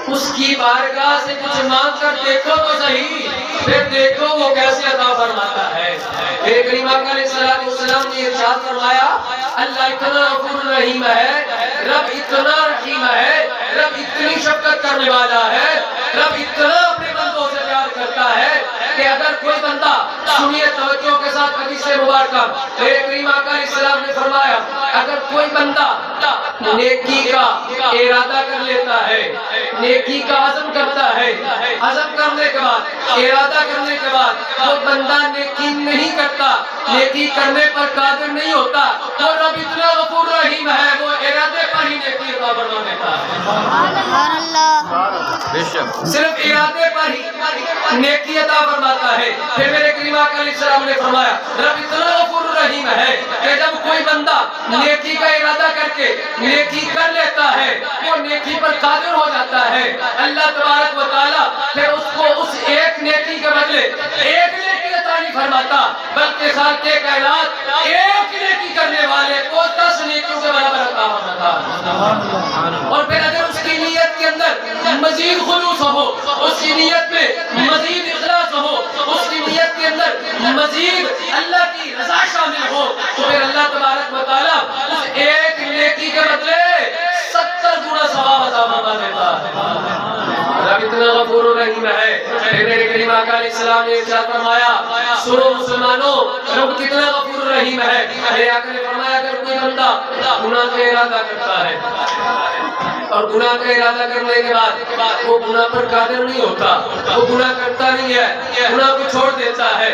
اس کی بارگاہ سے کچھ مانگ کر دیکھو تو صحیح، پھر دیکھو وہ کیسے عطا فرماتا ہے۔ میرے کریم آقا علیہ السلام نے ارشاد فرمایا اللہ اتنا غفور رحیم ہے، رب اتنا رحیم ہے، رب اتنی شفقت کرنے والا ہے، رب اتنا اپنے بندوں سے پیار کرتا ہے کہ اگر کوئی بندہ سنیے توجہ کے ساتھ حدیث مبارکہ، میرے کریم آقا علیہ السلام نے فرمایا اگر کوئی بندہ نیکی کا ارادہ کر لیتا ہے، نیکی کا عزم کرتا ہے، عزم کرنے کے بعد ارادہ کرنے کے بعد وہ بندہ نیکی نہیں کرتا، نیکی کرنے پر قادر نہیں ہوتا، تو رب اتنا غفور رحیم ہے وہ ارادے پر ہی نیکی عطا فرما دیتا ہے۔ سبحان اللہ، صرف ارادے پر ہی نیکی عطا فرماتا ہے۔ پھر میرے کریم آقا علیہ السلام نے فرمایا رب اتنا غفور رحیم ہے کہ جب کوئی بندہ نیکی کا ارادہ کر کے نیکی کر لیتا ہے وہ نیکی پر قادر ہو جاتا ہے، اللہ تبارک و تعالیٰ پھر اس کو اس ایک نیکی کے بدلے ایک نیکی عطا نہیں فرماتا، بلکہ سال کے کائنات ایک نیکی کرنے والے کو 10 نیکیوں کے برابر عطا فرماتا ہے۔ اور پھر اگر اس کی نیت کے اندر مزید خلوص ہو، اس کی نیت میں مزید اخلاص ہو، اس کی نیت کے اندر مزید اللہ کی رضا شامل ہو، تو پھر اللہ تبارک و تعالیٰ اس ایک نیکی کے بدلے 70 گنا ثواب عطا فرما دیتا ہے۔ رب اتنا غفور رحیم ہے۔ پھر میرے کریم آقا علیہ السلام نے ارشاد فرمایا سنو مسلمانوں رب کتنا غفور رحیم ہے۔ میرے آقا نے فرمایا اگر کوئی بندہ گناہ کا ارادہ کرتا ہے اور گناہ کا ارادہ کرنے کے بعد وہ گناہ پر قادر نہیں ہوتا، وہ گناہ کرتا نہیں ہے، گناہ کو چھوڑ دیتا ہے،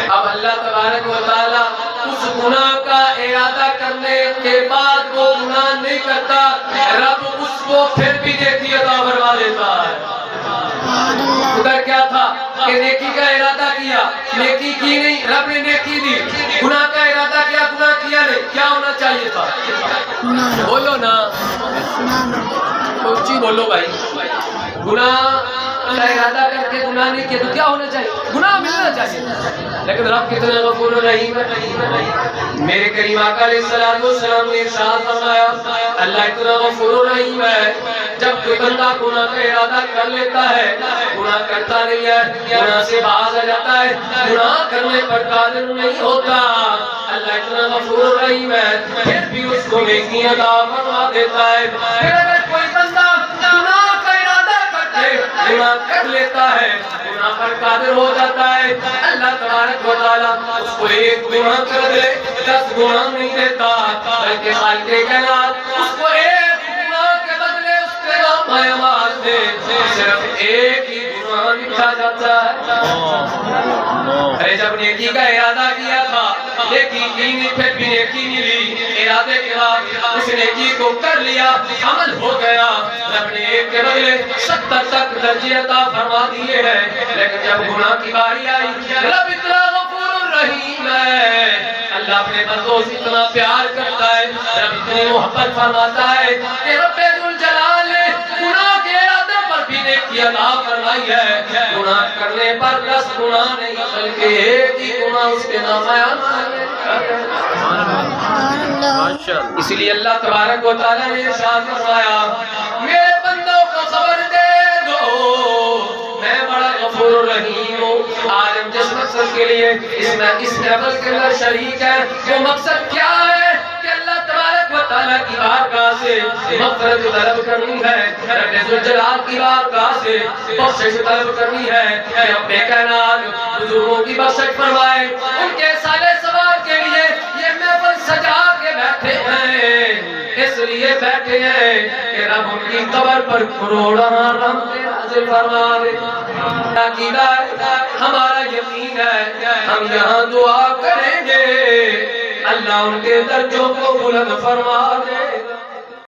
اب اللہ تبارک و تعالیٰ اس گناہ کا ارادہ کرنے کے بعد وہ گناہ نہیں کرتا، رب اس کو پھر بھی نیکی عطا فرما دیتا ہے۔ ادھر کیا تھا کہ نیکی کا ارادہ کیا، نیکی کی نہیں، رب نے نیکی دی، گناہ کا ارادہ کیا، گناہ کیا نہیں، کیا ہونا چاہیے تھا؟ بولو نا، اونچی بولو بھائی، گناہ کا ارادہ کر کے گناہ نہیں کیا تو کیا ہونا چاہیے؟ گناہ ملنا چاہیے، لیکن رب کتنا غفور رحیم ہے۔ میرے کریم آقا علیہ السلام نے ارشاد فرمایا اللہ اتنا غفور رحیم ہے جب کوئی بندہ گناہ کا ارادہ کر لیتا ہے گناہ کرتا نہیں ہے، گناہ سے باز آ جاتا ہے، گناہ کرنے پر قادر نہیں ہوتا، اللہ اتنا غفور رحیم ہے پھر بھی اس کو نیکی عطا فرما دیتا ہے۔ پھر اگر کوئی بندہ گناہ کا ارادہ کرتے گناہ کر لیتا ہے، گناہ پر قادر ہو جاتا ہے، اللہ تبارک و تعالیٰ اس کو ایک گناہ کر دے 10 گناہ نہیں دیتا، بلکہ خالق کائنات اس کو ایک گناہ کے بدلے اس کے نام اعمال سے صرف ایک ہی گناہ لکھا جاتا ہے۔ ارے جب نیکی کا ارادہ کیا تھا نیکی کی نہیں، پھر بھی نیکی ملی، ارادے کے بعد اس نیکی کو کر لیا، عمل ہو گیا، رب نے ایک کے بدلے 70 تک درجے عطا فرما دیے ہیں، لیکن جب گناہ کی باری آئی رب اتنا غفور رحیم ہے، اللہ اپنے بندوں سے اتنا پیار کرتا ہے، رب اتنی محبت فرماتا ہے کہ رب ذوالجلال نے گناہ کے ارادے پر بھی نیکی عطا فرمائی ہے، گناہ کرنے پر 10 گناہ نہیں بلکہ ایک ہی گناہ اس کے نام اسی لیے اللہ تبارک و تعالیٰ نے ارشاد فرمایا میرے بندوں کو خبر دے دو میں بڑا غفور رحیم ہوں۔ عالم جس مقصد کے لیے اس لیول کے اندر شریک ہے وہ مقصد کیا ہے کہ اللہ تبارک و تعالیٰ کی بارگاہ سے مغفرت طلب کرنی ہے، رب ذوالجلال کی بارگاہ سے بخشش طلب کرنی ہے کہ اپنے کائنات بزرگوں کی بخشش فرمائے، ان کے سالے ثواب کے لیے یہ محفل سجا کے بیٹھے ہیں، اس لیے بیٹھے ہیں کہ رب ان کی قبر پر کروڑاں رحمتیں نازل فرما دے۔ عقیدہ ہمارا یقین ہے ہم یہاں دعا کریں گے اللہ ان کے درجوں کو بلند فرما دے۔